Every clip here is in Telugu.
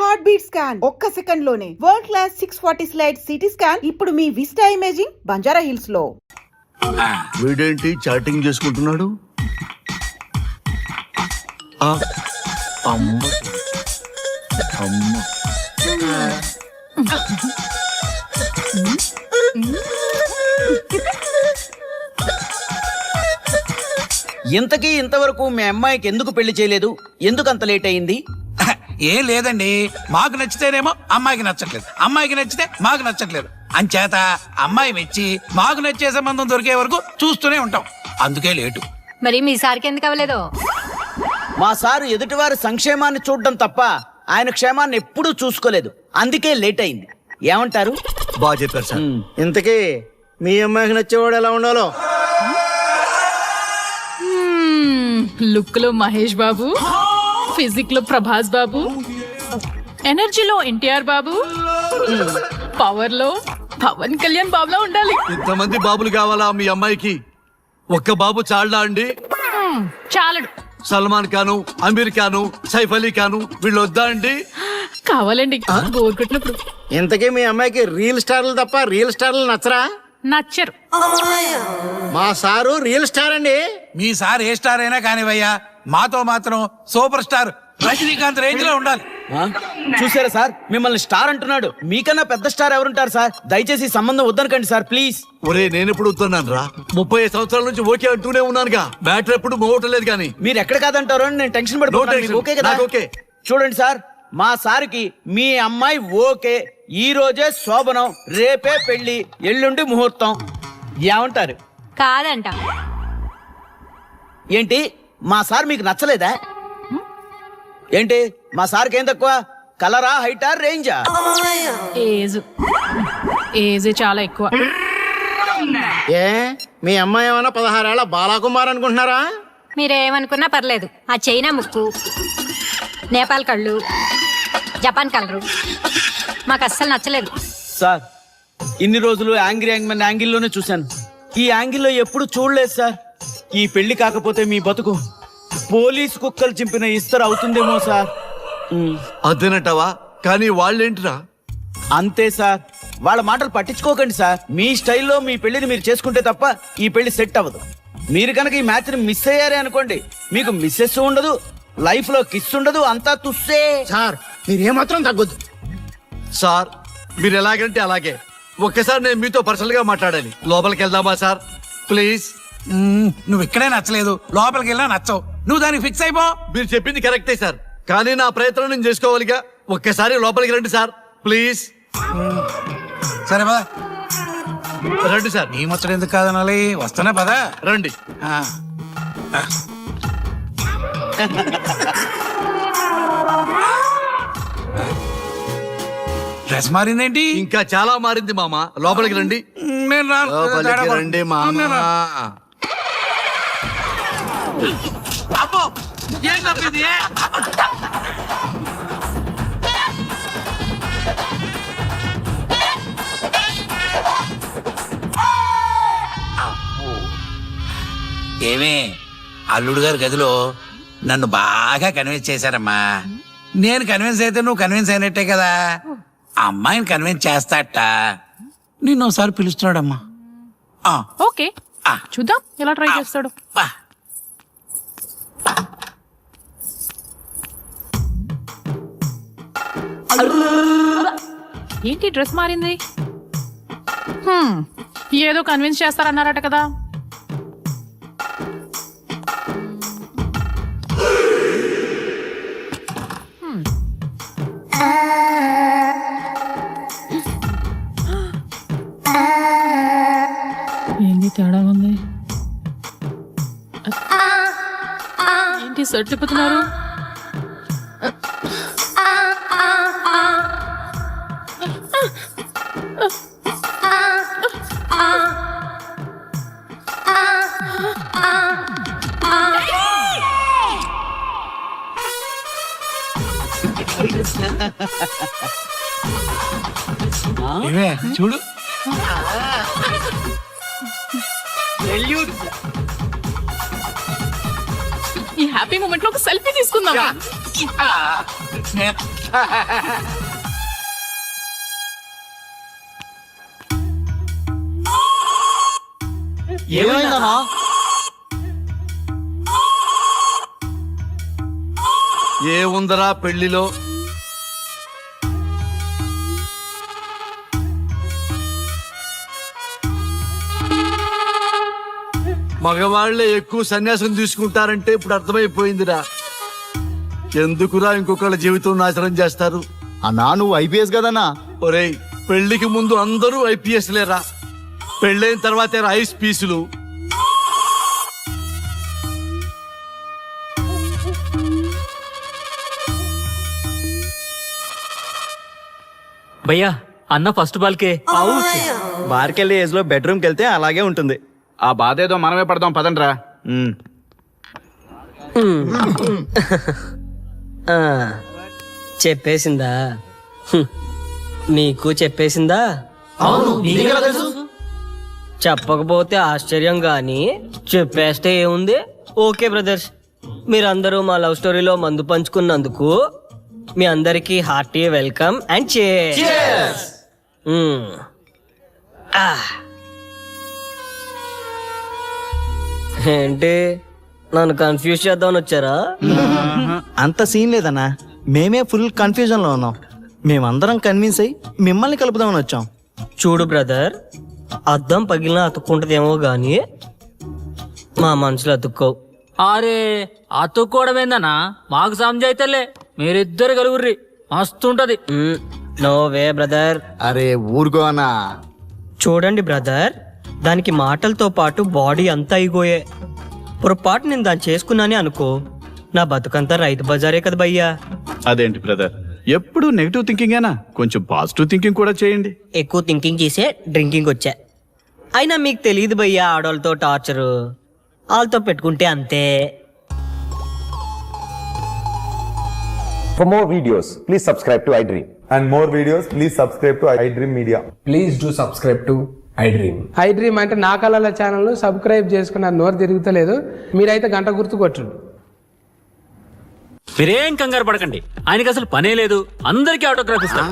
హార్ట్ బీట్ స్కాన్ ఒక్క సెకండ్ లోనే world class 640 slide CT scan ఇప్పుడు మీ విస్టా ఇమేజింగ్ బంజారా హిల్స్ లో. వీడేంటి చాటింగ్ చేసుకుంటున్నాడు? అమ్మ అమ్మ ఇంతకీ ఇంతవరకు మీ అమ్మాయికి ఎందుకు పెళ్లి చేయలేదు? ఎందుకు అంత లేట్ అయింది? ఏం లేదండి, మాకు నచ్చితేనేమో అమ్మాయికి నచ్చట్లేదు, అమ్మాయికి నచ్చితే మాకు నచ్చట్లేదు. అంచేత అమ్మాయి మెచ్చి మాకు నచ్చే సంబంధం దొరికే వరకు చూస్తూనే ఉంటాం. అందుకే లేటు. మరి మీ సార్కి ఎందుకు అవ్వలేదు? మా సారు ఎదుటివారి సంక్షేమాన్ని చూడడం తప్ప ఆయన క్షేమాన్ని ఎప్పుడూ చూసుకోలేదు. అందుకే లేట్ అయింది. ఏమంటారు? బాగా చెప్పారు సార్. ఇంతకీ మీ అమ్మాయికి నచ్చేవాడు ఎలా ఉండాలో? లుక్ లో మహేష్ బాబు, ఫిజిక్ లో ప్రభాస్ బాబు, ఎనర్జీలో ఎన్టీఆర్ బాబు, పవర్ లో పవన్ కళ్యాణ్ బాబులా ఉండాలి. ఇంతమంది బాబులు కావాలా మీ అమ్మాయికి? ఒక్క బాబు చాళ్ళా అండి? చాలడు. సల్మాన్ ఖాను, అమీర్ ఖాను, సైఫ్ అలీ ఖాను వీళ్ళు వద్దా అండి? కావాలండి బోర్ కొట్టినప్పుడు. ఇంతకీ మీ అమ్మాయికి రియల్ స్టార్లు తప్ప రియల్ స్టార్లు నచ్చరా? నచ్చరు. మా సారు రియల్ స్టార్ అండి. మీ సార్ ఏ స్టార్ అయినా కానివయ్యా, మాతో మాత్రం సూపర్ స్టార్ రజనీకాంత్ రేంజ్ లో ఉండాలి. చూసారా సార్, మిమ్మల్ని స్టార్ అంటున్నాడు. మీకన్నా పెద్ద స్టార్ ఎవరుంటారు సార్? దయచేసి సంబంధం వద్దనకండి సార్, ప్లీజ్. ఒరే నేను ఎప్పుడు వస్తున్నాను రా? 35 సంవత్సరాల నుంచి ఓకే అంటూనే ఉన్నానుగా. బ్యాటర్ ఎప్పుడు మోగటలేదు కానీ. మీరు ఎక్కడ కాదంటారో అని నేను టెన్షన్ No పడిపోతున్నాను. tension. మీకు ఓకే కదా? నాకు ఓకే. చూడండి సార్, మా సార్కి మీ అమ్మాయి ఓకే. ఈ రోజే శోభనం, రేపే పెళ్లి, ఎల్లుండి ముహూర్తం. ఏమంటారు? కాదంట. ఏంటి మా సార్ మీకు నచ్చలేదా? ఏంటి మా సార్కి ఏం తక్కువ? కలరా, హైటా, రేంజా? ఏజ్ చాలా ఎక్కువ. ఏ మీ అమ్మాయి ఏమన్నా 16 ఏళ్ల బాలాకుమార్ అనుకుంటున్నారా? మీరేమనుకున్నా పర్లేదు. ఆ చైనా ముక్కు, నేపాల్ కళ్ళు, జపాన్ కలరు మాకు అస్సలు నచ్చలేదు. సార్ ఇన్ని రోజులు యాంగ్రీ యాంగ్మెన్ యాంగిల్లోనే చూశాను. ఈ యాంగిల్లో ఎప్పుడు చూడలేదు సార్. ఈ పెళ్లి కాకపోతే మీ బతుకు పోలీస్ కుక్కలు చింపిన ఇస్తరు అవుతుందేమో సార్. అదేనంటావా? కానీ వాళ్ళేంటిరా? అంతే సార్, వాళ్ళ మాటలు పట్టించుకోకండి సార్. మీ స్టైల్లో మీ పెళ్లిని మీరు చేసుకుంటే తప్ప ఈ పెళ్లి సెట్ అవ్వదు. మీరు కనుక ఈ మ్యాచ్ ని మిస్ అయ్యారే అనుకోండి, మీకు మిస్సెస్ ఉండదు, లైఫ్ లో కిస్ ఉండదు, అంతా తుస్సే. సార్ మీరేమాత్రం తగ్గొద్దు. సార్ మీరు ఎలాగంటే అలాగే. ఒక్కసారి నేను మీతో పర్సనల్ గా మాట్లాడాలి. లోపలికి వెళ్దామా సార్ ప్లీజ్? నువ్వు ఇక్కడే నచ్చలేదు, లోపలికి వెళ్ళినా నచ్చవు. నువ్వు దానికి ఫిక్స్ అయిపో. మీరు చెప్పింది కరెక్టే సార్, కానీ నా ప్రయత్నం నేను చేసుకోవాలిగా. ఒక్కసారి లోపలికి రండి సార్ ప్లీజ్. సరే పదా, రండి సార్. నీ ముచ్చట ఎందుకు కాదనాలి? వస్తున్నా పదా, రండి. డ్రెస్ మారిందేంటి? ఇంకా చాలా మారింది మామ. లోపలికి రండి. నేను రాను. లోపలికి రండి మామ. అబ్బో, ఏం తప్పింది? ఏమే, అల్లుడు గారి గదిలో నన్ను బాగా కన్విన్స్ చేశారమ్మా. నేను కన్విన్స్ అయితే నువ్వు కన్విన్స్ అయినట్టే కదా. అమ్మాయిని కన్విన్స్ చేస్తాట. నిన్ను ఒకసారి పిలుస్తున్నాడమ్మా. ఓకే చూద్దాం ఎలా ట్రై చేస్తాడు. ఏంటి డ్రెస్ మారింది? ఏదో కన్విన్స్ చేస్తారన్నారట కదా. ఏంటి తేడా ఉంది? ఏంటి సెట్ తిప్పుతున్నారు? చూడు, ఈ హ్యాపీ మూమెంట్ లో ఒక సెల్ఫీ తీసుకుందాం. ఏమైందన్నా? ఏముందరా పెళ్లిలో? మగవాళ్లే ఎక్కువ సన్యాసం తీసుకుంటారంటే ఇప్పుడు అర్థమైపోయిందిరా. ఎందుకురా ఇంకొకళ్ళ జీవితం నాశనం చేస్తారు? అన్నా నువ్వు ఐపీఎస్ కదన్నా. ఒరేయ్, పెళ్లికి ముందు అందరూ ఐపీఎస్ లేరా, పెళ్ళైన తర్వాతే ఐస్ పీసులు. భయ్యా అన్న ఫస్ట్ బాల్కే బార్కెళ్ళి ఏజ్ లో బెడ్రూమ్కి వెళ్తే అలాగే ఉంటుంది. ఆ బాధ ఏదో మనమే పడదాం పదండ్రా. చెప్పేసిందా? నీకు చెప్పేసిందా? చెప్పకపోతే ఆశ్చర్యం గాని చెప్పేస్తే ఏముంది? ఓకే బ్రదర్స్, మీరందరూ మా లవ్ స్టోరీలో మందు పంచుకున్నందుకు మీ అందరికీ హార్టీ వెల్కమ్ అండ్ cheers. ఏంటి నన్ను కన్ఫ్యూజ్ చేద్దామని వచ్చారా? అంత సీన్ లేదన్నా, మేమే ఫుల్ కన్ఫ్యూజన్ లో ఉన్నాం. మేమందరం కన్విన్స్ అయ్యి మిమ్మల్ని కలుపుదామని వచ్చాం. చూడు బ్రదర్, అద్దం పగిలిన అతుక్కుంటదేమో గాని మా మనసులో అతుక్కో. అరే అతుక్కోవడమేందన్నా, మాకు సంజాయితేలే, మీరిద్దరు కలుగుర్రి మస్తుంటది. No way brother. అరే ఊరుకో అన్నా. చూడండి బ్రదర్, దానికి మాటలతో పాటు బాడీ అంతా అయిపోయే. పొరపాటు నేను దాన్ని చేసుకున్నానే అనుకో, నా బతుకంతా రైతు బజారే కదా భయ్యా. అదేంటి బ్రదర్, ఎప్పుడు నెగిటివ్ థింకింగేనా? కొంచెం పాజిటివ్ థింకింగ్ కూడా చేయండి. ఎక్కువ థింకింగ్ చేసే డ్రింకింగ్ వచ్చా. అయినా మీకు తెలియదు భయ్యా ఆడవాళ్ళతో టార్చరు, వాళ్ళతో పెట్టుకుంటే అంతే. For more videos, please subscribe to iDream. And more videos, please subscribe to iDream Media. Please do subscribe to iDream. iDream అంటే నా కళల ఛానల్ సబ్స్క్రైబ్ చేసుకున్న నోరు తిరుగుతలేదు, మీరైతే గంట గుర్తు కొట్టండి. మీరేం కంగారు పడకండి, ఆయనకి అసలు పనే లేదు, అందరికీ ఆటోగ్రాఫ్ ఇస్తాం.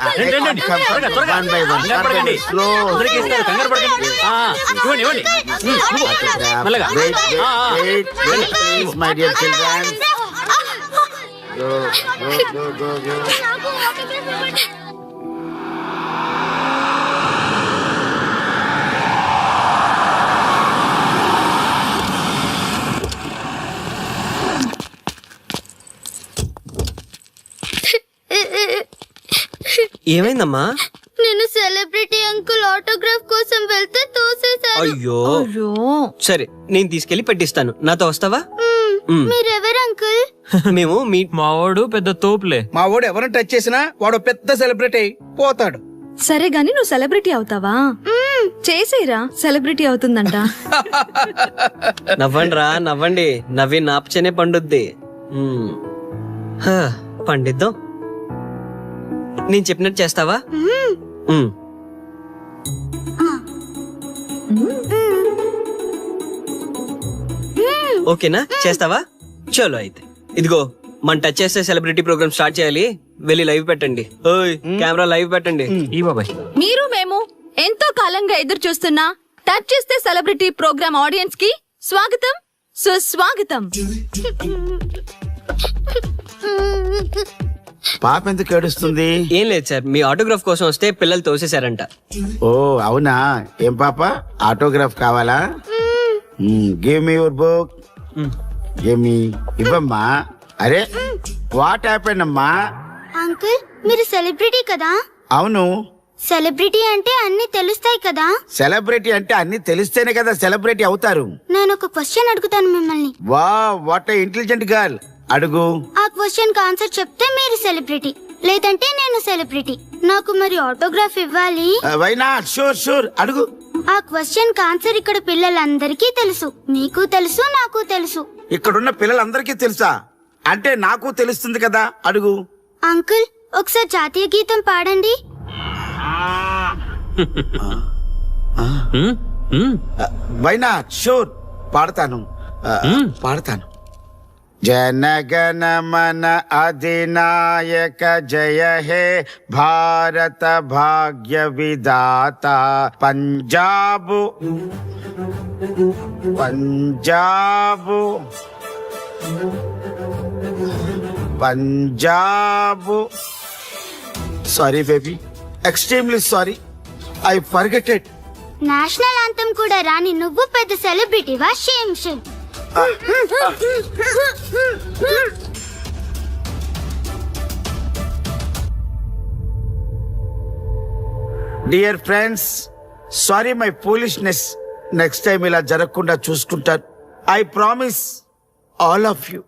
రండి, త్వరగా, త్వరగా. కంగారు పడకండి. అందరికీ ఇస్తారు, కంగారు పడకండి. ఇవ్వండి, ఇవ్వండి. మెల్లగా. My dear children. Go. ఏమైందమ్మా? నేను సెలబ్రిటీ అంకుల్ ఆటోగ్రాఫ్ కోసం వెళ్తే తోసేశారు. అయ్యో, సరే నేను తీసుకెళ్లి పెట్టిస్తాను, నాతో వస్తావా? మీరెవరు అంకుల్? మేము మీ మావాడు పెద్ద తోపులే. మా వాడు ఎవరిని టచ్ చేసినా వాడు పెద్ద సెలబ్రిటీ అయి పోతాడు. సరే గాని నువ్వు సెలబ్రిటీ అవుతావా? చేసేరా, సెలబ్రిటీ అవుతుందంట. నవ్వండి రా, నవ్వండి. నవ్వి నాపచనే పండుద్ది. పండిద్దాం. నేను చెప్పినట్టు చేస్తావా? ఓకేనా, చేస్తావా? చలో అయితే ఇదిగో, మన టచ్ చేస్తే సెలబ్రిటీ ప్రోగ్రామ్ స్టార్ట్ చేయాలి. వెళ్ళి లైవ్ పెట్టండి. ఓయ్ కెమెరా లైవ్ పెట్టండి. ఈ బాబాయ్, మీరు మేము ఎంతో కాలంగా ఎదురు చూస్తున్నా టచ్ చేస్తే సెలబ్రిటీ ప్రోగ్రామ్ ఆడియన్స్ కి స్వాగతం, సుస్వాగతం. పాప ఎందుకు ఏడుస్తుంది? ఏం లేదు సార్, మీ ఆటోగ్రాఫ్ కోసం వస్తే పిల్లలు తోసేశారంట. ఓ అవునా? ఏం పాప, ఆటోగ్రాఫ్ కావాలా? Give me your book. Give me. ఇవ్వమ్మా. అరే వాట్ హ్యాపెండ్ అమ్మా? అంకుల్ మీరు సెలబ్రిటీ కదా? అవును. సెలబ్రిటీ అంటే అన్ని తెలుస్తాయి కదా? సెలబ్రిటీ అంటే అన్ని తెలిస్తేనే కదా సెలబ్రిటీ అవుతారు. నేను ఒక క్వశ్చన్ అడుగుతాను మిమ్మల్ని. వా వాట్ ఇంటెలిజెంట్ గర్ల్. అడుగు. ఆ క్వశ్చన్ కి ఆన్సర్ చెప్తే మీరు సెలబ్రిటీ, లేదంటే నేను సెలబ్రిటీ. నాకు మరి ఆటోగ్రాఫ్ ఇవ్వాలి. Why not? షూర్ షూర్, అడుగు. ఆ క్వశ్చన్ కి ఆన్సర్ ఇక్కడ పిల్లలందరికీ తెలుసు, నీకు తెలుసు, నాకు తెలుసు. ఇక్కడున్న పిల్లలందరికీ తెలుసా? అంటే నాకు తెలుస్తుంది కదా. అడుగు. అంకుల్ ఒకసారి జాతీయ గీతం పాడండి. వైనా షూర్ పాడతాను. పాడతాను. జనగణ మన అధినాయక జయ హే భారత భాగ్య విధాత Punjab Punjab Punjab. Sorry baby, extremely sorry, I forget it. National anthem కూడా రాని నువ్వు పెద్ద సెలబ్రిటీవా? Shame shame. Dear friends, sorry my foolishness. Next time ఇలా జరగకుండా చూసుకుంటాను. I promise all of you.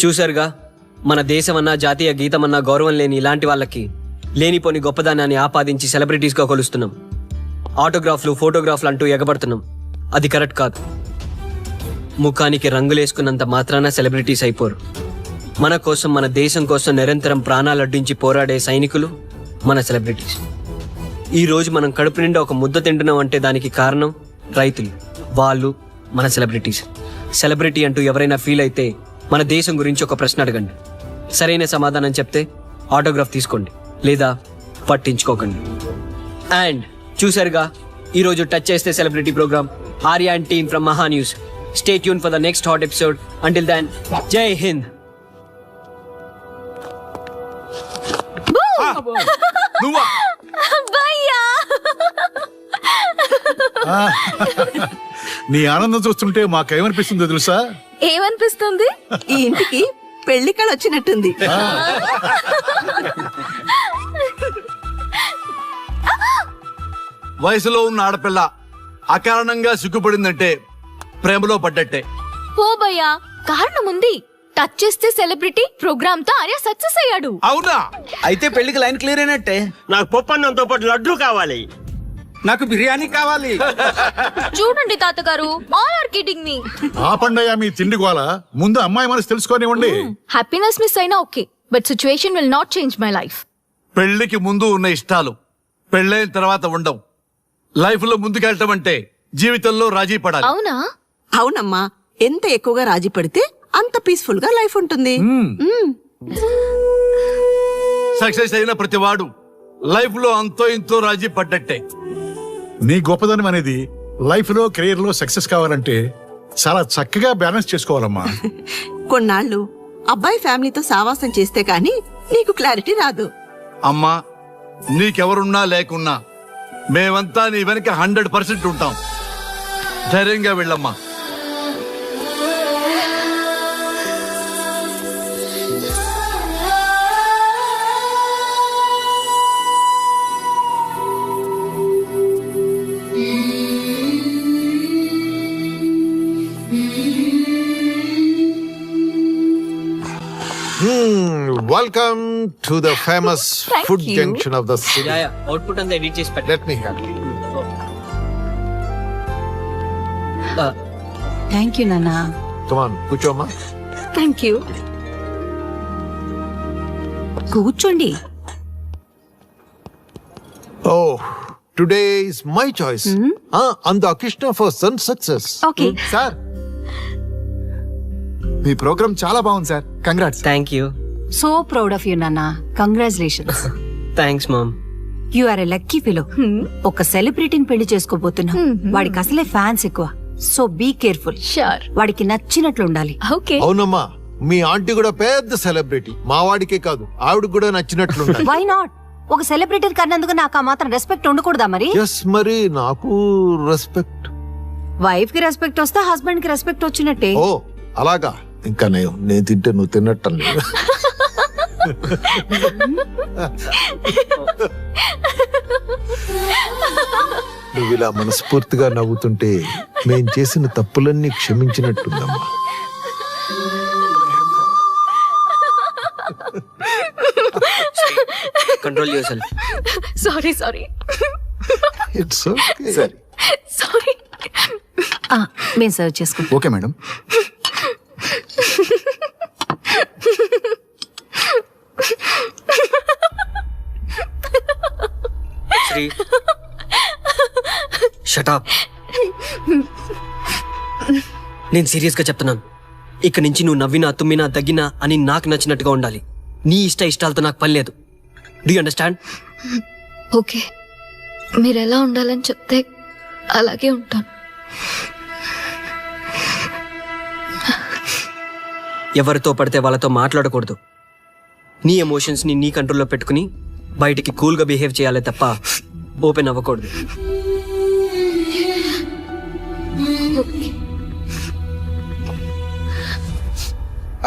చూశారుగా, మన దేశమన్నా జాతీయ గీతమన్నా గౌరవం లేని ఇలాంటి వాళ్ళకి లేనిపోని గొప్పదానాన్ని ఆపాదించి సెలబ్రిటీస్గా కొలుస్తున్నాం. ఆటోగ్రాఫ్లు, ఫోటోగ్రాఫ్లు అంటూ ఎగబడుతున్నాం. అది కరెక్ట్ కాదు. ముఖానికి రంగులేసుకున్నంత మాత్రాన సెలబ్రిటీస్ అయిపోరు. మన కోసం, మన దేశం కోసం నిరంతరం ప్రాణాలు అడ్డించి పోరాడే సైనికులు మన సెలబ్రిటీస్. ఈ రోజు మనం కడుపు నిండా ఒక ముద్ద తింటున్నాం అంటే దానికి కారణం రైతులు. వాళ్ళు మన సెలబ్రిటీస్. సెలబ్రిటీ అంటూ ఎవరైనా ఫీల్ అయితే మన దేశం గురించి ఒక ప్రశ్న అడగండి. సరైన సమాధానం చెప్తే ఆటోగ్రాఫ్ తీసుకోండి, లేదా పట్టించుకోకండి. అండ్ చూసారుగా, ఈరోజు టచ్ చేస్తే celebrity program. Arya and team from Maha news. Stay tune for the next hot episode. Until then, జై హింద్. నీ ఆనందం చూస్తుంటే మాకేమనిపిస్తుందో తెలుసా? ఏమనిపిస్తుంది? ఈ ఇంటికి పెళ్లి కళ వచ్చినట్టుంది. వయసులో ఉన్న ఆడపిల్ల అకారణంగా సిగ్గుపడిందంటే ప్రేమలో పడ్డట్టే. ఓ భయ్యా, కారణం ఉంది. టచ్ చేస్తే సెలబ్రిటీ ప్రోగ్రామ్ తో ఆర్య సక్సెస్ అయ్యాడు. అవునా? అయితే పెళ్లికి లైన్ క్లియర్ అయినట్టే. నాకు పప్పన్నంతో పాటు లడ్డు కావాలి. నాకు బిర్యానీ కావాలి. చూడండి తాతగారు, ఆల్ ఆర్ కిడింగ్ మీ. ఆపండయ్యా మీ తిండి గోల. ముందు అమ్మాయి మనసు తెలుసుకోనివ్వండి. హ్యాపీనెస్ మిస్ అయినా okay, but situation will not change my life. పెళ్లికి ముందు ఉన్న ఇష్టాలు పెళ్ళైన తర్వాత ఉండవు. లైఫ్ లో ముందుకెళ్ళటం అంటే జీవితంలో రాజీ పడాలి. అవునా? అవునమ్మా, ఎంత ఎక్కువగా రాజీ పడితే అంత పీస్ఫుల్ గా లైఫ్ ఉంటుంది. సక్సెస్ అయిన ప్రతివాడు లైఫ్ లో అంతో ఇంతో రాజీ పడ్డట్టే. నీ గొప్పదనం అనేది లైఫ్ లో, కెరీర్ లో సక్సెస్ కావాలంటే చాలా చక్కగా బ్యాలెన్స్ చేసుకోవాలమ్మా. కొన్నాళ్ళు అబ్బాయి ఫ్యామిలీతో సావాసం చేస్తే కానీ నీకు క్లారిటీ రాదు. అమ్మా, నీకెవరున్నా లేకున్నా మేమంతా నీ వెనక 100% ఉంటాం. ధైర్యంగా వెళ్ళమ్మా. Welcome to the famous food junction of the city. Output అంతా ఎడిట్ చేసి పెట్టండి. Let me help you. Thank you నాన్న. Come on, కూర్చోమ్మా. Thank you. కూర్చోండి. Oh, today is my choice. Andakishna for son success. Okay. Sir, మీ ప్రోగ్రామ్ చాలా బాగుంది sir. Congrats. Thank you. So proud of you నాన్న. Congratulations. Thanks mom. You are a lucky fellow. ఒక సెలబ్రిటీని పెళ్లి చేసుకోబోతున్నా. వాడికి అసలే ఫ్యాన్స్ ఎక్కువ. So be careful. షూర్. వాడికి నచ్చినట్లు ఉండాలి. ఓకే. అవునమ్మా, మీ ఆంటీ కూడా పెద్ద సెలబ్రిటీ. మా వాడికే కాదు, ఆవిడకి కూడా నచ్చినట్లు ఉండాలి. Why not? ఒక సెలబ్రిటీ కన్నందుకు నాకు ఆ మాత్రం రెస్పెక్ట్ ఉండకూడదా మరి? ఎస్, మరి నాకు రెస్పెక్ట్. వైఫ్ కి రెస్పెక్ట్ వస్తే హస్బెండ్ కి రెస్పెక్ట్ వచ్చినట్టే. ఓ అలాగా? ఇంకా నేను తింటే నువ్వు తిన్నట్టు. నువ్వు ఇలా మనస్ఫూర్తిగా నవ్వుతుంటే మేం చేసిన తప్పులన్నీ క్షమించినట్టుందమ్మా. Control your sorry sorry. It's okay. Sorry. మేము సర్వ్ చేసుకుంటాం. Okay madam. శ్రీ షటప్. నేను సీరియస్గా చెప్తున్నాను, ఇక నుంచి నువ్వు నవ్వినా తుమ్మినా దగ్గినా అని నాకు నచ్చినట్టుగా ఉండాలి. నీ ఇష్టాలతో నాకు పని లేదు. Do you understand? ఓకే, మీరు ఎలా ఉండాలని చెప్తే అలాగే ఉంటాను. ఎవరితో పడితే వాళ్ళతో మాట్లాడకూడదు. నీ ఎమోషన్స్ని నీ కంట్రోల్లో పెట్టుకుని బయటికి కూల్గా బిహేవ్ చేయాలి తప్ప ఓపెన్ అవ్వకూడదు.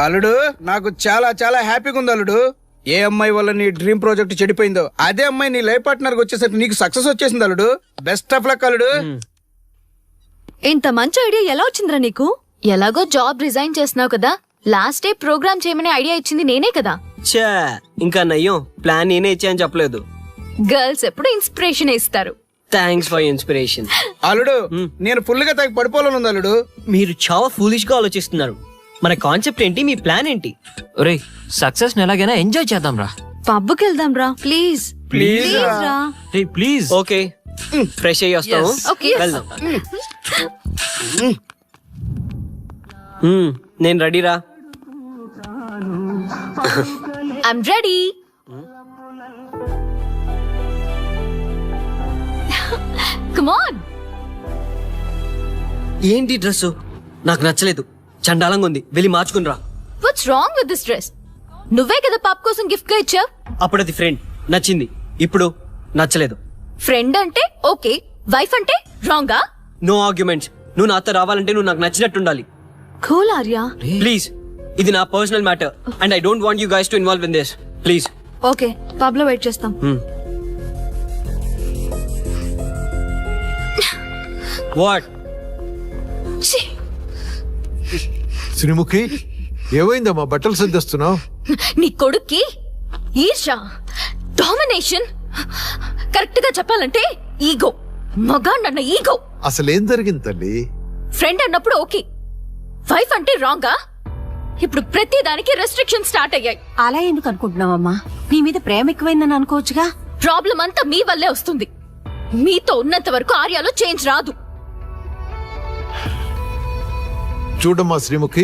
అల్లుడు, నాకు చాలా చాలా హ్యాపీగా ఉంది అల్లుడు. ఏ అమ్మాయి వల్ల నీ డ్రీమ్ ప్రాజెక్ట్ చెడిపోయిందో అదే అమ్మాయి నీ లైఫ్ పార్ట్నర్ వచ్చేసరికి నీకు సక్సెస్ వచ్చేసింది అల్లుడు. బెస్ట్ ఆఫ్ లక్ అల్లుడు. ఇంత మంచి ఐడియా ఎలా వచ్చిందిరా నీకు? ఎలాగో జాబ్ రిజైన్ చేస్తున్నావు కదా, లాస్ట్ డే ప్రోగ్రామ్ చేయమనే ఐడియా ఇచ్చింది నేనే కదా. చా, ఇంకా నయ్యం, ప్లాన్ నేనే ఇచ్చాయని చెప్పలేదు. గర్ల్స్ ఎప్పుడు ఇన్స్పిరేషన్ ఇస్తారు. Thanks for inspiration. అల్లుడు, నేను ఫుల్ గా తగ్గ పడిపోవాలని ఉంది అల్లుడు. మీరు చాలా ఫూలిష్ గా ఆలోచిస్తున్నారు. మన కాన్సెప్ట్ ఏంటి, మీ ప్లాన్ ఏంటి? ఒరే, సక్సెస్ ని ఎలాగైనా ఎంజాయ్ చేద్దాం రా. పబ్కి వెళ్దాం రా, ప్లీజ్ ప్లీజ్ రా. ప్లీజ్. ఓకే, ఫ్రెష్ అయ్యి వస్తాము. Okay. వెళ్దాం. నేను రెడీరా. I'm ready. Come on. ఏంటి డ్రెస్? నాకు నచ్చలేదు, చండాలంగా ఉంది. వెళ్ళి మార్చుకునిరా. What's wrong with this dress? నువ్వే కదా పాప్ కోసం గిఫ్ట్ గా ఇచ్చావు. అప్పుడు అది ఫ్రెండ్, నచ్చింది. ఇప్పుడు నచ్చలేదు. ఫ్రెండ్ అంటే ఓకే, వైఫ్ అంటే రాంగా? No arguments. నువ్వు నాతో రావాలంటే నువ్వు నాకు నచ్చినట్టు ఉండాలి. కూల్ ఆర్యా. ప్లీజ్, ఇది నా personal matter and I don't want you guys to involve in this. Please. Okay, pub లో వెయిట్ చేస్తాం. వాట్? శ్రీముఖి, ఏమైందమ్మా బట్టలు సర్దిస్తున్నావు? నీ కొడుక్కి ఈర్ష, డామినేషన్, కరెక్ట్ గా చెప్పాలంటే ఈగో. మగాండన్న ఈగో. అసలేం జరిగింది తల్లి? ఫ్రెండ్ అన్నప్పుడు ఓకే, వైఫ్ అంటే రాంగా? ఇప్పుడు ప్రతి దానికి రెస్ట్రిక్షన్ స్టార్ట్ అయ్యాయి. అలా ఎందుకు అనుకుంటున్నావమ్మా? నీ మీద ప్రేమ ఎక్కువైందని అనుకోవచ్చుగా. ప్రాబ్లం అంతా మీ వల్లే వస్తుంది. మీతో ఉన్నంత వరకు ఆర్యాలో చేంజ్ రాదు. చూడమ్మా శ్రీముఖి,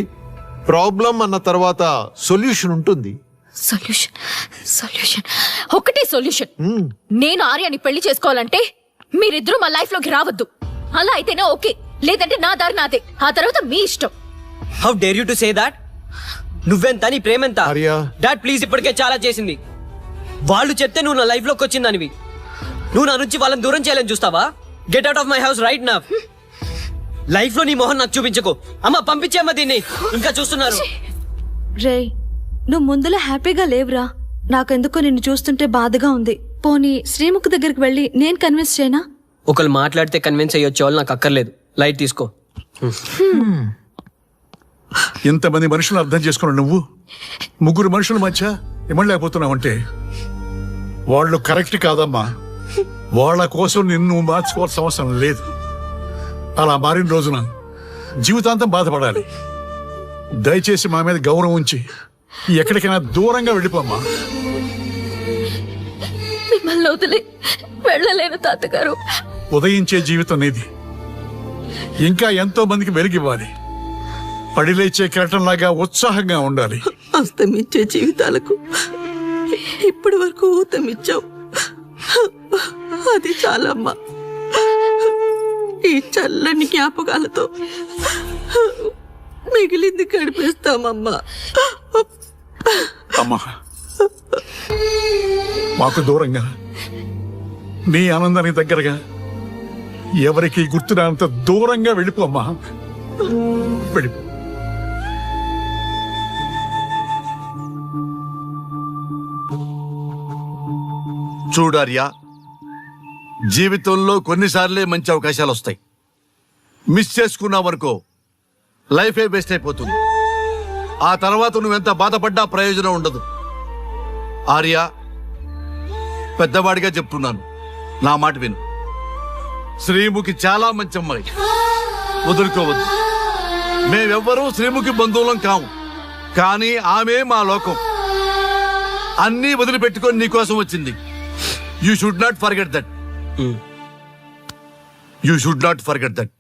ప్రాబ్లం అన్న తర్వాత సొల్యూషన్ ఉంటుంది. సొల్యూషన్ సొల్యూషన్ ఒకటే సొల్యూషన్. నేను ఆర్యాని పెళ్లి చేసుకోవాలంటే మీరిద్దరూ మా లైఫ్ లోకి రావద్దు. అలా అయితేనే ఓకే, లేదంటే నా దారి నాదే. ఆ తర్వాత మీ ఇష్టం. How dare you to say that? నువ్వెంత, నీ ప్రేమెంత? డాడ్ ప్లీజ్, ఇప్పటికే చాలా చేసింది. వాళ్ళు చెప్తే నువ్వు నా లైఫ్ లోకి వచ్చిందానివి. నువ్వు నా నుంచి వాళ్ళని దూరం చేయాలని చూస్తావా? Get out of my house right now. Life లో నీ మొహం నాకు చూపించకు. అమ్మ, పంపించేమ్మా దీన్ని, ఇంకా చూస్తున్నారు. రే, నువ్వు ముందులో హ్యాపీగా లేవురా. నాకెందుకో నిన్ను చూస్తుంటే బాధగా ఉంది. పోనీ శ్రీముఖ్ దగ్గరికి వెళ్ళి నేను కన్విన్స్ చేయనా? ఒకళ్ళు మాట్లాడితే కన్విన్స్ అయ్యొచ్చే వాళ్ళు నాకు అక్కర్లేదు. లైట్ తీసుకో. ఇంతమంది మనుషులు అర్థం చేసుకున్నావు నువ్వు. ముగ్గురు మనుషుల మధ్య ఇమ్మలేకపోతున్నావంటే వాళ్ళు కరెక్ట్ కాదమ్మా. వాళ్ళ కోసం నిన్ను మార్చుకోవాల్సిన అవసరం లేదు. అలా మారిన రోజున జీవితాంతం బాధపడాలి. దయచేసి మా మీద గౌరవం ఉంచి ఎక్కడికైనా దూరంగా వెళ్ళిపోమ్మా. మిమ్మల్ని వదిలి వెళ్ళలేను తాతగారు. ఉదయించే జీవితం నీది. ఇంకా ఎంతో మందికి వెలిగివ్వాలి. పడిలేచే కెరటంలాగా ఉత్సాహంగా ఉండాలి. అస్తమించే జీవితాలకు ఇప్పటి వరకు ఊతమిచ్చావు. అది చాలమ్మా. ఈ చల్లని జ్ఞాపకాలతో మిగిలింది గడిపేస్తామమ్మా. అమ్మా, మాకు దూరంగా, నీ ఆనందానికి దగ్గరగా, ఎవరికి గుర్తురానంత దూరంగా వెళ్ళిపోమ్మా. వెళ్ళిపో. చూడార్యా, జీవితంలో కొన్నిసార్లే మంచి అవకాశాలు వస్తాయి. మిస్ చేసుకున్నావనుకో లైఫే వేస్ట్ అయిపోతుంది. ఆ తర్వాత నువ్వెంత బాధపడ్డా ప్రయోజనం ఉండదు. ఆర్య, పెద్దవాడిగా చెప్తున్నాను, నా మాట విను. శ్రీముఖి చాలా మంచి అమ్మాయి, వదులుకోవద్దు. మేమెవ్వరూ శ్రీముఖి బంధువులం కాము, కానీ ఆమె మా లోకం. అన్నీ వదిలిపెట్టుకొని నీకోసం వచ్చింది. You should not forget that. You should not forget that.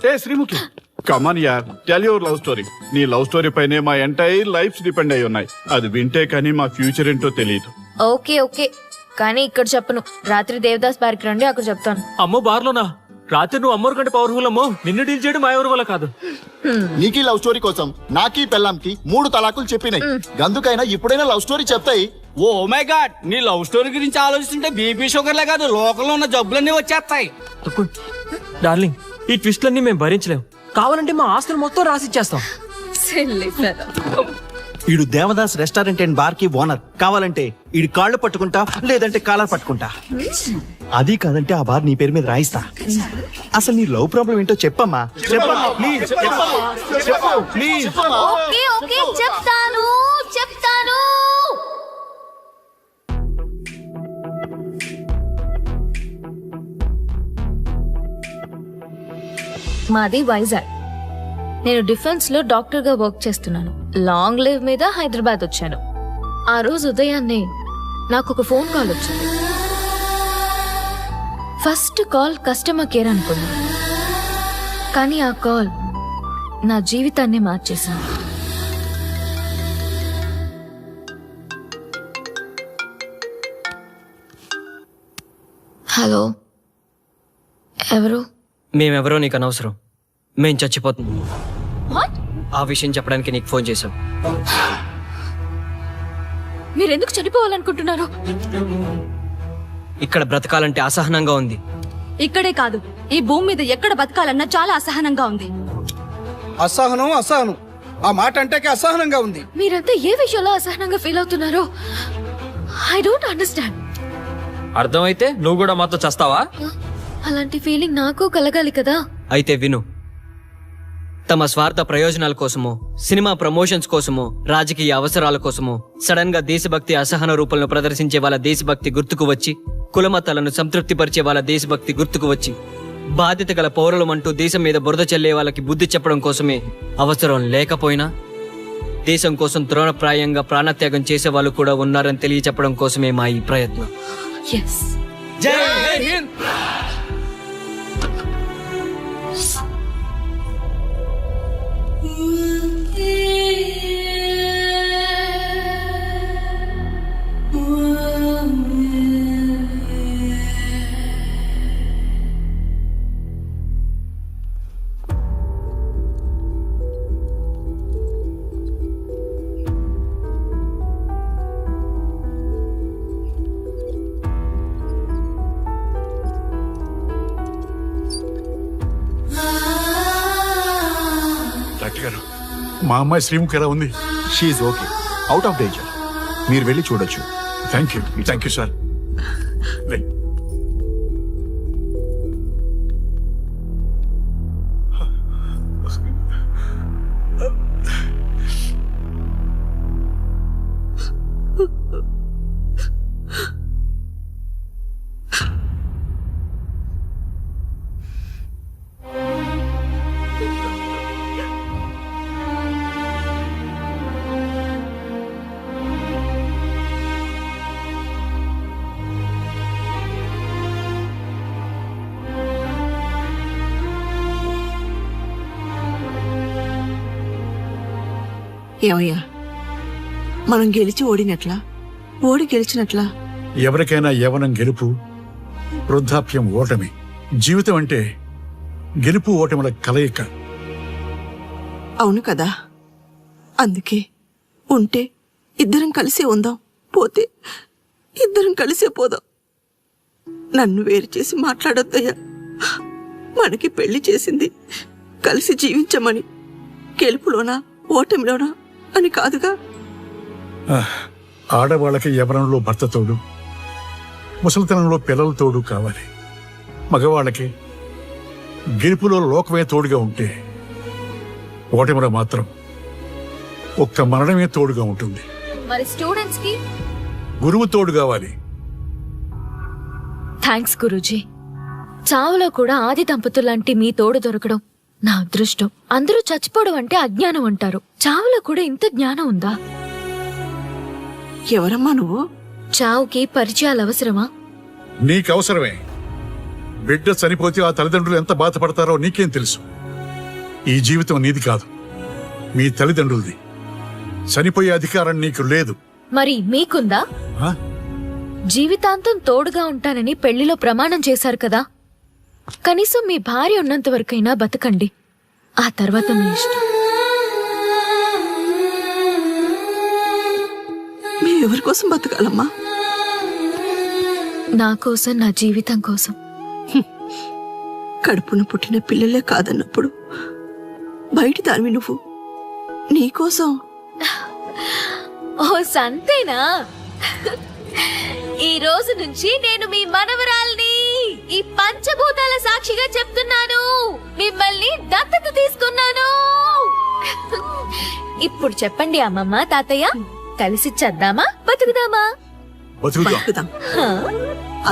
ఏ శ్రీముఖి, కమాన్ యార్, టెల్ యువర్ లవ్ స్టోరీ. నీ లవ్ స్టోరీ పైనే మా ఎంటైర్ లైఫ్స్ డిపెండ్ అయి ఉన్నాయి. అది వింటే కానీ మా ఫ్యూచర్ ఏంటో తెలియదు. ఓకే ఓకే, కానీ ఇక్కడ చెప్పను. రాత్రి దేవదాస్ బార్కి రండి, అక్కడ చెప్తాను. అమ్మో బార్లోనా? రాత్రి నువ్వు అమ్మోరు కంటే పవర్ఫుల్ అమ్మో. నిన్ను డీల్ చేయడం మా ఎవరి వల్ల కాదు. నీకీ లవ్ స్టోరీ కోసం నాకీ పెళ్ళాంకి 3 తలాకులు చెప్పినాయి. గందుకైనా ఇప్పుడైనా లవ్ స్టోరీ చెప్తాయి. ఓ మై గాడ్, నీ లవ్ స్టోరీ గురించి ఆలోచిస్తుంటే బీపీ షుగర్లే కాదు లోకంలో ఉన్న జబ్బులన్నీ వచ్చేస్తాయి. డార్లింగ్, ఈ ట్విస్ట్లన్నీ మేము భరించలేం. కావాలంటే మా ఆస్తులు మొత్తం రాసిచ్చేస్తాం. ఈడు దేవదాస్ రెస్టారెంట్ అండ్ బార్ కి ఓనర్. కావాలంటే ఈడు కాళ్ళు పట్టుకుంటా, లేదంటే కాలర్ పట్టుకుంటా. అది కాదంటే ఆ బార్ నీ పేరు మీద రాయిస్తా. అసలు నీ లవ్ ప్రాబ్లం ఏంటో చెప్పమ్మా. చెప్పమ్మా ప్లీజ్, చెప్పు ప్లీజ్. ఓకే ఓకే, చెప్తాను చెప్తాను. మాది వైజాగ్. నేను డిఫెన్స్ లో డాక్టర్ గా వర్క్ చేస్తున్నాను. లాంగ్ లీవ్ మీద హైదరాబాద్ వచ్చాను. ఆ రోజు ఉదయాన్నే నాకు ఒక ఫోన్ కాల్ వచ్చింది. ఫస్ట్ కాల్ కస్టమర్ కేర్ అనుకున్నా, కానీ ఆ కాల్ నా జీవితాన్ని మార్చేసింది. హలో, ఎవరు? మేమెవరో నీకు అనవసరం. మేం చచ్చిపోతున్నాం. ఆ విషయం చెప్పడానికి నీకు ఫోన్ చేశాం. మీరెందుకు చనిపోవాలనుకుంటున్నారు? ఇక్కడ బ్రతకాలంటే అసహనంగా ఉంది. ఇక్కడే కాదు, ఈ భూమి మీద ఎక్కడ బతకాలన్నా చాలా అసహనంగా ఉంది. అసహనం అసహనం, ఆ మాట అంటే అసహనంగా ఉంది. మీరంతా ఏ విషయంలో అసహనంగా ఫీల్ అవుతున్నారో ఐ డోంట్ అండర్స్టాండ్. అర్థమైతే నువ్వు కూడా మాతో చస్తావా? అలాంటి ఫీలింగ్ నాకు కలగాలి కదా. అయితే విను. తమ స్వార్థ ప్రయోజనాల కోసమో, సినిమా ప్రమోషన్స్ కోసమో, రాజకీయ అవసరాల కోసమో సడన్ గా దేశభక్తి అసహన రూపంలో ప్రదర్శించే వాళ్ళ దేశభక్తి గుర్తుకు వచ్చి, కులమతాలను సంతృప్తిపరిచే వాళ్ళ దేశభక్తి గుర్తుకు వచ్చి, బాధ్యత గల పౌరులమంటూ దేశం మీద బురద చల్లే వాళ్ళకి బుద్ధి చెప్పడం కోసమే, అవసరం లేకపోయినా దేశం కోసం ద్రోణప్రాయంగా ప్రాణత్యాగం చేసే వాళ్ళు కూడా ఉన్నారని తెలియచెప్పడం కోసమే మా ఈ ప్రయత్నం. జై హింద్. డాక్టర్ గారు, మా అమ్మాయి శ్రీముఖి ఎలా ఉంది? She's okay, out of danger. మీరు వెళ్ళి చూడొచ్చు. Thank you sir. ఏమయ్యా, మనం గెలిచి ఓడినట్లా, ఓడి గెలిచినట్లా? ఎవరికైనా యవ్వనం గెలుపు, వృద్ధాప్యం ఓటమి. జీవితం అంటే గెలుపు ఓటముల కలయిక. అవును కదా, అందుకే ఉంటే ఇద్దరం కలిసే ఉందాం, పోతే ఇద్దరం కలిసే పోదాం. నన్ను వేరు చేసి మాట్లాడొద్దయ్యా. మనకి పెళ్లి చేసింది కలిసి జీవించమని, గెలుపులోనా ఓటమిలోనా అని కాదుగా. ఆడవాళ్ళకి యవనంలో భర్త తోడు, ముసలితనంలో పిల్లల తోడు కావాలి. మగవాళ్ళకి గెలుపులో లోకమే తోడుగా ఉంటే ఓటమిలో మాత్రం ఒక్క మరణమే తోడుగా ఉంటుంది. మరి స్టూడెంట్స్ కి గురువు తోడు కావాలి. థ్యాంక్స్ గురూజీ. చావులో కూడా ఆది దంపతులాంటి మీ తోడు దొరకడం నా అదృష్టం. అందరూ చచ్చిపోవడం అంటే అజ్ఞానం అంటారు, చావులో కూడా ఇంత జ్ఞానం ఉందా? ఎవరమ్మా నువ్వు? చావుకి పరిచయాలు అవసరమా? నీకు అవసరమే. బిడ్డ చనిపోతే ఆ తల్లిదండ్రులు ఎంత బాధపడతారో నీకేం తెలుసు? ఈ జీవితం నీది కాదు, మీ తల్లిదండ్రులది. చనిపోయే అధికారం నీకు లేదు. మరి మీకుందా? ఆ? జీవితాంతం తోడుగా ఉంటానని పెళ్లిలో ప్రమాణం చేశారు కదా, కనీసం మీ భార్య ఉన్నంత వరకైనా బతకండి, ఆ తర్వాత మీ ఇష్టం. మేము ఎవరి కోసం బతకాలమ్మా? నా కోసం, నా జీవితం కోసం. కడుపున పుట్టిన పిల్లలే కాదన్నప్పుడు బయటి దానివి నువ్వు నీకోసం. ఓ సంతేనా? ఈ రోజు నుంచి నేను మీ మనవరాల్ని. ఈ పంచభూతాల సాక్షిగా చెప్తున్నాను, మిమ్మల్ని దత్తత తీసుకున్నాను. ఇప్పుడు చెప్పండి అమ్మమ్మ, తాతయ్య, కలిసి చద్దామా బతుకుదామా? బతుకుదాం.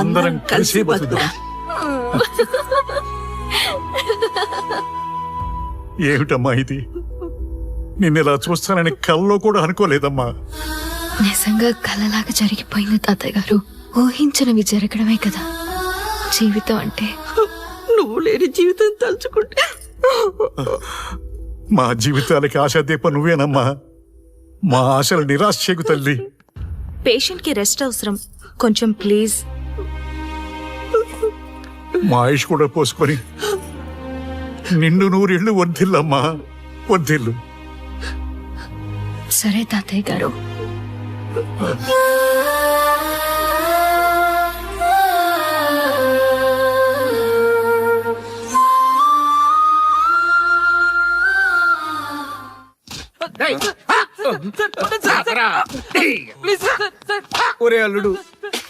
అందరం కలిసి బతుకుదాం. ఏమిటమ్మా ఇది? నిన్నెలా చూస్తానని కల్లో కూడా అనుకోలేదమ్మా. నిజంగా కలలాగా జరిగిపోయింది తాతయ్య గారు. ఊహించినవి జరగడమే కదా జీవితం అంటే. నువ్వు లేని జీవితం తలుచుకుంటే మా జీవితాలకి ఆశాదీప నువ్వేనమ్మా. మా ఆశలు నిరాశ చేయకు తల్లి. పేషెంట్ కి రెస్ట్ అవసరం, కొంచెం ప్లీజ్. మా ఆయుష్ కూడా పోసుకొని నిండు నూరిళ్ళు వర్ధిల్లమ్మా, వర్ధిల్లు. సరే తాతయ్య గారు. ఒరే అల్లుడు,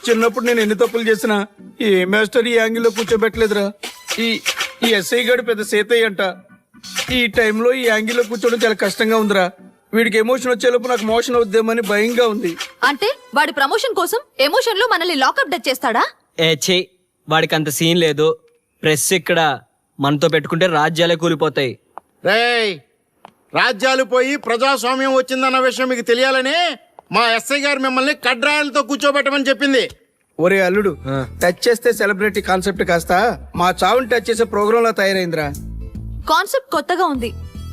చిన్నప్పుడు నేను ఎన్ని తప్పులు చేసినా ఏ మాస్టర్ ఈ యాంగిల్లో కూర్చోబెట్టలేదురా. ఈ ఎస్ఐ గారు పెద్ద సేతయ్య అంట. ఈ టైంలో ఈ యాంగిల్లో కూర్చోవడం చాలా కష్టంగా ఉందిరా. వీడికి ఎమోషన్ వచ్చేలోపు నాకు మోషన్ అవుద్దేమని భయంగా ఉంది. అంటే వాడి ప్రమోషన్ కోసం ఎమోషన్ లో మనల్ని లాకప్ డెత్ చేస్తాడా? ఛీ, వాడికి అంత సీన్ లేదు. ప్రెస్ ఇక్కడ మనతో పెట్టుకుంటే రాజ్యాలే కూలిపోతాయి. రేయ్, రాజ్యాలు పోయి ప్రజాస్వామ్యం వచ్చిందన్న విషయం మీకు తెలియాలని మా ఎస్ఐ గారు మిమ్మల్ని కడ్రాయలతో కూర్చోబెట్టమని చెప్పింది. ఒరే అల్లుడు, టచ్ చేస్తే సెలబ్రిటీ కాన్సెప్ట్ కాస్త మా చావుని టచ్ చేసే ప్రోగ్రామ్ లా తయారైందిరా. కాన్సెప్ట్ కొత్తగా ఉంది,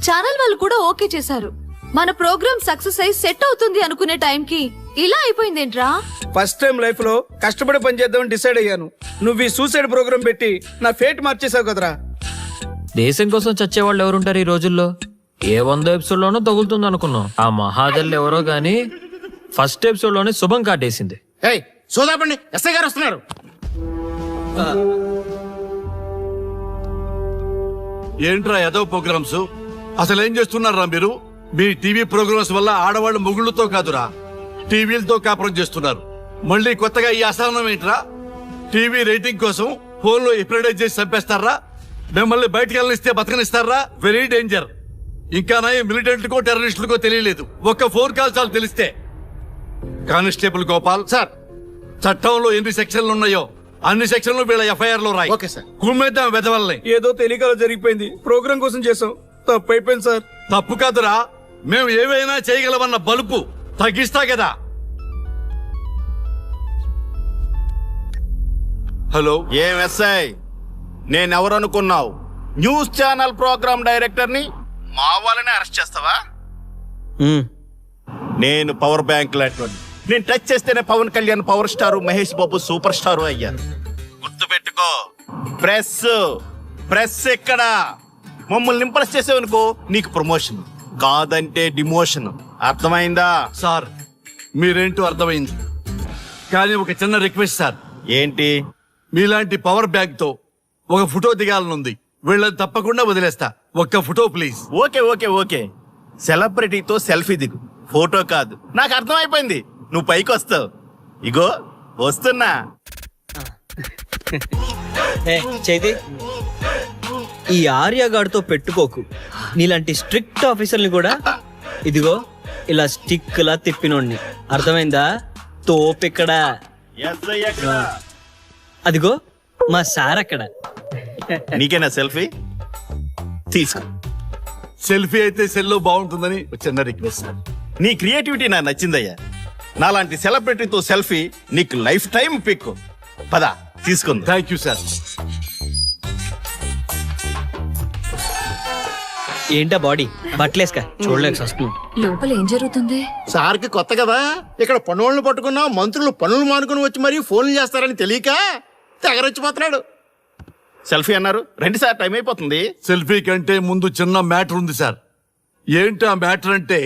ఛానల్ వాళ్ళు కూడా ఓకే చేశారు. మన ప్రోగ్రామ్ సక్సెస్ అయి సెట్ అవుతుంది అనుకునే టైంకి ఇలా అయిపోయిందేంట్రా? ఫస్ట్ టైం లైఫ్ లో కష్టపడి పని చేద్దామని డిసైడ్ అయ్యాను. నువ్వు ఈ సూసైడ్ ప్రోగ్రామ్ పెట్టి నా ఫేట్ మార్చేసావు కదరా. దేశం కోసం చచ్చేవాళ్ళు ఎవరుంటారు ఈ రోజుల్లో? ఏ 100 ఎపిసోడ్ లోనో తగులుతుంది అనుకున్నాం. ఆ మహాదల్ ఎవరో గానీ ఫస్ట్ ఎపిసోడ్ లోనే శుభం కాటేసింది. సోదాపండి, ఎస్ఐ గారు వస్తున్నారు. ఏంట్రా ఏదో ప్రోగ్రామ్స్? అసలు ఏం చేస్తున్నారా మీరు? మీ టీవీ ప్రోగ్రామ్స్ వల్ల ఆడవాళ్ళు మొగుళ్ళతో కాదురా, టీవీలతో కాపురం చేస్తున్నారు. మళ్ళీ కొత్తగా ఈ అసహనం ఏంట్రా? టీవీ రేటింగ్ కోసం ఫోన్ లో ఎప్రిడైజ్ చేసి చంపేస్తారా? మిమ్మల్ని బయటకు వెళ్ళనిస్తే బతకనిస్తారా? Very danger. ఇంకా నా మిలిటెంట్లకో టెర్రరిస్టులకో తెలియలేదు, ఒక్క ఫోన్ కాల్ చాలు తెలిస్తే. కానిస్టేబుల్ గోపాల్ సార్, చట్టంలో ఎన్ని సెక్షన్లు ఉన్నాయో అన్ని సెక్షన్లు వీళ్ళ ఎఫ్ఐఆర్ లో రాయి. Okay sir. కుమ్మేద్దాం వెదవల్ని. ఏదో తెలియకలో జరిగిపోయింది, ప్రోగ్రామ్ కోసం చేసాం, తప్పు అయిపోయింది సార్. తప్పు కాదురా, మేము ఏవైనా చేయగలమన్న బలుపు తగ్గిస్తా కదా. హలో, ఏం ఎస్ఐ, నేనెవరు అనుకున్నావు? న్యూస్ ఛానల్ ప్రోగ్రామ్ డైరెక్టర్ ని మా వాళ్ళని అరెస్ట్ చేస్తావా? నేను పవర్ బ్యాంక్ లాంటి, నేను టచ్ చేస్తేనే Pawan Kalyan power star, Mahesh Babu super star అయ్యారు. గుర్తుపెట్టుకో, ప్రెస్ ఎక్కడ మమ్మల్ని ఇంప్రెస్ చేసేవనుకో నీకు ప్రమోషన్, కాదంటే డిమోషన్. అర్థమైందా? సార్ మీరేంటో అర్థమైంది, కానీ ఒక చిన్న రిక్వెస్ట్ సార్. ఏంటి? మీలాంటి పవర్ బ్యాంక్ తో ఒక ఫోటో దిగాలనుంది. వీళ్ళని తప్పకుండా వదిలేస్తా, ఒక్క photo please. Okay okay okay, సెలబ్రిటీతో సెల్ఫీ దిగు, ఫోటో కాదు. నాకు అర్థమైపోయింది, నువ్వు పైకి వస్తావు. ఇగో వస్తున్నా. చైతి, ఈ ఆర్యగాడితో పెట్టుకోకు. నీలాంటి స్ట్రిక్ట్ ఆఫీసర్ని కూడా ఇదిగో ఇలా స్టిక్ లా తిప్పినోడిని. అర్థమైందా? తోపిక్కడ. అదిగో మా సార్ అక్కడ. నీకేనా సెల్ఫీ? తీసుకో. సెల్ఫీ అయితే సెల్లో బాగుంటుందని చిన్న రిక్వెస్ట్ సార్. నీ క్రియేటివిటీ నాకు నచ్చిందయ్యా. నాలాంటి సెలబ్రిటీతో సెల్ఫీ నీకు లైఫ్ టైం పిక్. పద తీసుకుంది. Thank you sir. ఏంటా బాడీ బట్టలేసుక చూడలేక వస్తుంది. లోపల ఏం జరుగుతుంది? సార్కి కొత్త కదా, ఇక్కడ పనులను పట్టుకున్నా మంత్రులు పనులు మానుకుని వచ్చి మరీ ఫోన్లు చేస్తారని తెలియక తెగరొచ్చిపోతున్నాడు. సెల్ఫీ అన్నారు, రండి సార్, టైం అయిపోతుంది. సెల్ఫీ కంటే ముందు చిన్న మ్యాటర్ ఉంది సార్. ఏంటి ఆ మ్యాటర్ అంటే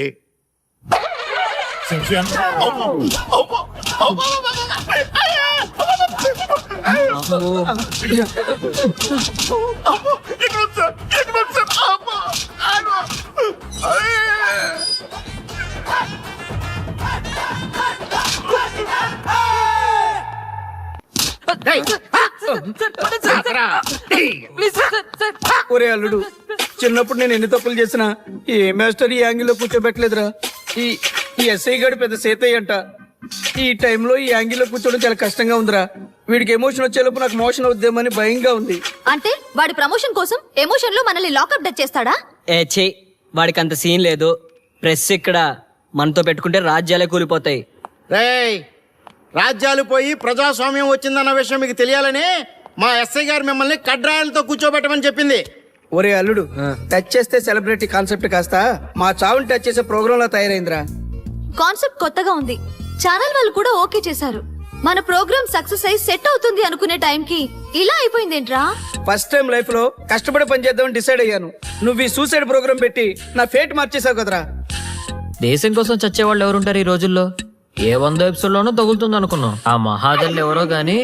ఒరే అల్లుడు, చిన్నప్పుడు నేను ఎన్ని తప్పులు చేసినా ఏ మాస్టర్ ఈ యాంగిల్లో కూర్చోబెట్టలేదురా. ఈ ఎస్ఐ గడి పెద్ద సేతయ్య అంట. ఈ టైంలో ఈ యాంగిల్లో కూర్చోవడం చాలా కష్టంగా ఉందిరా. వీడికి ఎమోషన్ వచ్చేలోపు నాకు మోషన్ అవుద్దేమని భయంగా ఉంది. అంటే వాడి ప్రమోషన్ కోసం ఎమోషన్ లో మనల్ని లాకప్ డెత్ చేస్తాడా? వాడికి అంత సీన్ లేదు. ప్రెస్ ఇక్కడ మనతో పెట్టుకుంటే రాజ్యాలే కూలిపోతాయి. రేయ్, రాజ్యాలు పోయి ప్రజాస్వామ్యం వచ్చిందన్న విషయం మీకు తెలియాలని మా ఎస్ఐ గారు మిమ్మల్ని కడ్రాయలతో కూర్చోబెట్టమని చెప్పింది. ఒరే అల్లుడు, టచ్ చేస్తే సెలబ్రిటీ కాన్సెప్ట్ కాస్త మా చావుని టచ్ చేసే ప్రోగ్రామ్ లా తయారైందిరా. కాన్సెప్ట్ కొత్తగా ఉంది. ఛానల్ వాళ్ళు కూడా ఓకే చేశారు. మన ప్రోగ్రామ్ సక్సెస్ అయి సెట్ అవుతుంది అనుకునే టైంకి ఇలా అయిపోయిందేంట్రా? ఫస్ట్ టైం లైఫ్ లో కష్టపడి పని చేద్దామని డిసైడ్ అయ్యాను. నువ్వు ఈ సూసైడ్ ప్రోగ్రామ్ పెట్టి నా ఫేట్ మార్చేసావు కదరా. దేశం కోసం చచ్చేవాళ్ళు ఎవరుంటారు ఈ రోజుల్లో? ఏ 100 ఎపిసోడ్ లోనో తగులుతుంది అనుకున్నాం. ఆ మహాదల్ ఎవరో గానీ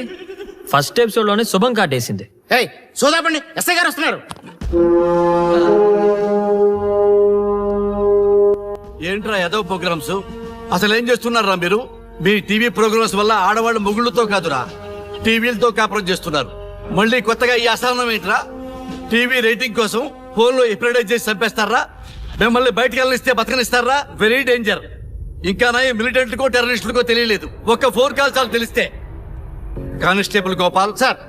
ఫస్ట్ ఎపిసోడ్ లోనే శుభం కాటేసింది. సోదాపండి, ఎస్ఐ గారు వస్తున్నారు. ఏంట్రా ఏదో ప్రోగ్రామ్స్? అసలు ఏం చేస్తున్నారా మీరు? మీ టీవీ ప్రోగ్రామ్స్ వల్ల ఆడవాళ్ళు మొగుళ్ళతో కాదురా, టీవీలతో కాపురం చేస్తున్నారు. మళ్ళీ కొత్తగా ఈ అసహనం ఏంట్రా? టీవీ రేటింగ్ కోసం ఫోన్లో ఎప్రిడైజ్ చేసి చంపేస్తారా? మిమ్మల్ని బయటకు వెళ్ళనిస్తే బతకనిస్తారా? Very danger. ఇంకా నా మిలిటెంట్లకో టెర్రరిస్టులకో తెలియలేదు, ఒక్క ఫోన్ కాల్ చాలు తెలిస్తే. కానిస్టేబుల్ గోపాల్ సార్,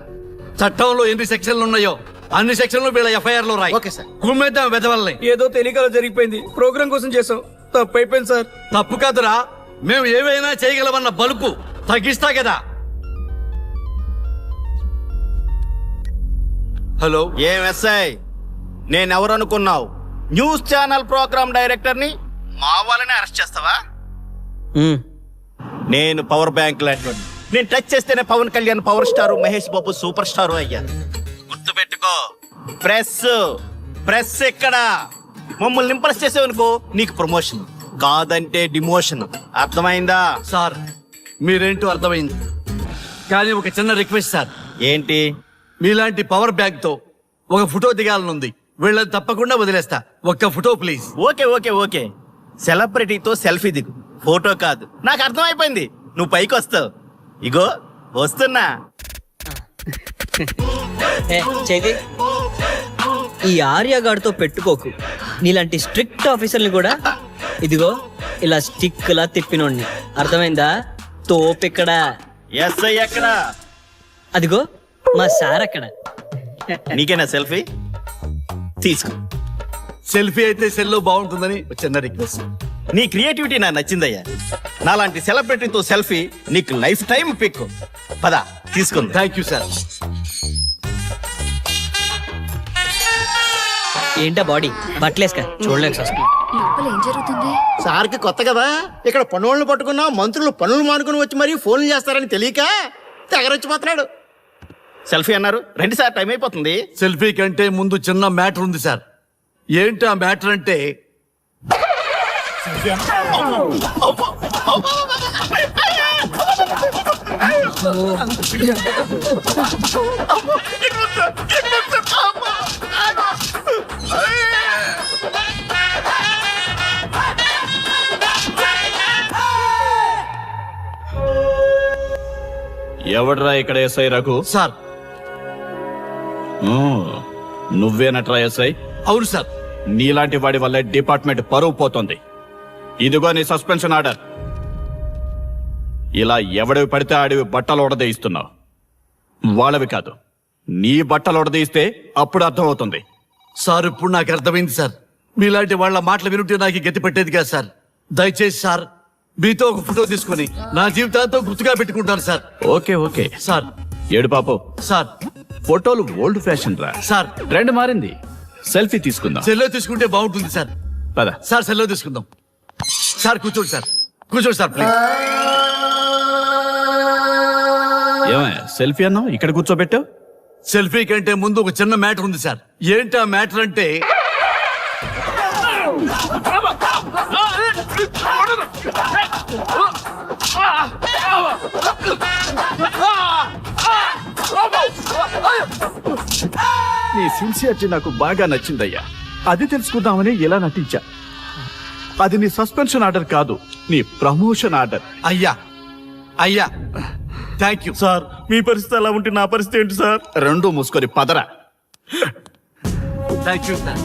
చట్టంలో ఎన్ని సెక్షన్లు ఉన్నాయో అన్ని సెక్షన్లు వీళ్ళ ఎఫ్ఐఆర్ లో రాయి. Okay sir. కుమ్మేద్దాం వెదవల్ని. ఏదో తెలియకలో జరిగిపోయింది. ప్రోగ్రామ్ కోసం చేసాం, తప్పు అయిపోయింది సార్. తప్పు కాదురా, మేము ఏవైనా చేయగలమన్న బలుపు తగ్గిస్తా కదా. హలో, ఏం ఎస్ఐ, నేనెవరు అనుకున్నావు? న్యూస్ ఛానల్ ప్రోగ్రామ్ డైరెక్టర్ ని మా వాళ్ళని అరెస్ట్ చేస్తావా? నేను పవర్ బ్యాంక్ లాంటి, నేను టచ్ చేస్తేనే Pawan Kalyan power star, Mahesh Babu super star అయ్యారు. గుర్తుపెట్టుకో, ప్రెస్ ఎక్కడ మమ్మల్ని ఇంప్రెస్ చేసేవనుకో నీకు ప్రమోషన్, కాదంటే డిమోషన్. అర్థమైందా? సార్ మీరేంటో అర్థమైంది, కానీ ఒక చిన్న రిక్వెస్ట్ సార్. ఏంటి? మీలాంటి పవర్ బ్యాంక్ తో ఒక ఫోటో దిగాలనుంది. వీళ్ళని తప్పకుండా వదిలేస్తా, ఒక్క photo please. Okay okay okay, సెలబ్రిటీతో సెల్ఫీ దిగు, ఫోటో కాదు. నాకు అర్థమైపోయింది, నువ్వు పైకి వస్తావు. ఇగో వస్తున్నా. చైతి, ఈ ఆర్యగాడితో పెట్టుకోకు. నీలాంటి స్ట్రిక్ట్ ఆఫీసర్ని కూడా ఇదిగో ఇలా స్టిక్ లా తిప్పినోడిని. అర్థమైందా? తోపిక్కడ. ఎస్ఐ ఎక్కడ? అదిగో మా సార్ అక్కడ. నీకేనా సెల్ఫీ? తీసుకో. సెల్ఫీ అయితే సెల్లో బాగుంటుందని చిన్న రిక్వెస్ట్. నీ క్రియేటివిటీ నాకు నచ్చిందయ్యా. నాలాంటి సెలబ్రిటీతో సెల్ఫీ నీకు లైఫ్ టైం పిక్. పద తీసుకుంది. Thank you sir. ఏంటా బాడీ బట్టలేసుక చూడలేక వస్తుంది. లోపల ఏం జరుగుతుంది? సార్కి కొత్త కదా, ఇక్కడ పనులను పట్టుకున్నా మంత్రులు పనులు మానుకుని వచ్చి మరీ ఫోన్లు చేస్తారని తెలియక తెగరొచ్చిపోతున్నాడు. సెల్ఫీ అన్నారు, రండి సార్, టైం అయిపోతుంది. సెల్ఫీ కంటే ముందు చిన్న మ్యాటర్ ఉంది సార్. ఏంటి ఆ మ్యాటర్ అంటే ఎవడ్రా ఇక్కడ ఎస్ఐ రఘు? సార్. నువ్వేనట్రా ఎస్ఐ? అవును సార్. నీలాంటి వాడి వల్ల డిపార్ట్మెంట్ పరువు పోతుంది. ఇదిగో నీ సస్పెన్షన్ ఆర్డర్. ఇలా ఎవడివి పడితే ఆడివి బట్టలు ఉడదీయిస్తున్నావు. వాళ్ళవి కాదు, నీ బట్టలు ఉడదీయిస్తే అప్పుడు అర్థమవుతుంది. సార్ ఇప్పుడు నాకు అర్థమైంది సార్. మీలాంటి వాళ్ళ మాటలు వినుంటే నాకు గతి పెట్టేది కాదు సార్. దయచేసి సార్ మీతో ఒక ఫోటో తీసుకుని నా జీవితాంతో గుర్తుగా పెట్టుకుంటాను సార్. Okay okay sir. ఏడు పాపం సార్. ఫోటోలు ఓల్డ్ ఫ్యాషన్ రా సార్. ట్రెండ్ మారింది. సెల్ఫీ తీసుకుందాం. సెల్లో తీసుకుంటే బాగుంటుంది సార్. పద సార్ సెల్లో తీసుకుందాం. సార్ కూర్చోండి సార్. కూర్చోండి సార్ ప్లీజ్. ఏమయ్య సెల్ఫీ అన్నావు, ఇక్కడ కూర్చోబెట్టావు? సెల్ఫీ కంటే ముందు ఒక చిన్న మ్యాటర్ ఉంది సార్. ఏంటి ఆ మ్యాటర్ అంటే నీ సిన్సియారిటీ నాకు బాగా నచ్చిందయ్యా. అది తెలుసుకుందామని ఇలా నటించా. అది నీ సస్పెన్షన్ ఆర్డర్ కాదు, నీ ప్రమోషన్ ఆర్డర్. అయ్యా థ్యాంక్ యూ సార్. మీ పరిస్థితి అలా ఉంటే నా పరిస్థితి ఏంటి సార్? రెండు మూసుకొని పదరా. Thank you sir.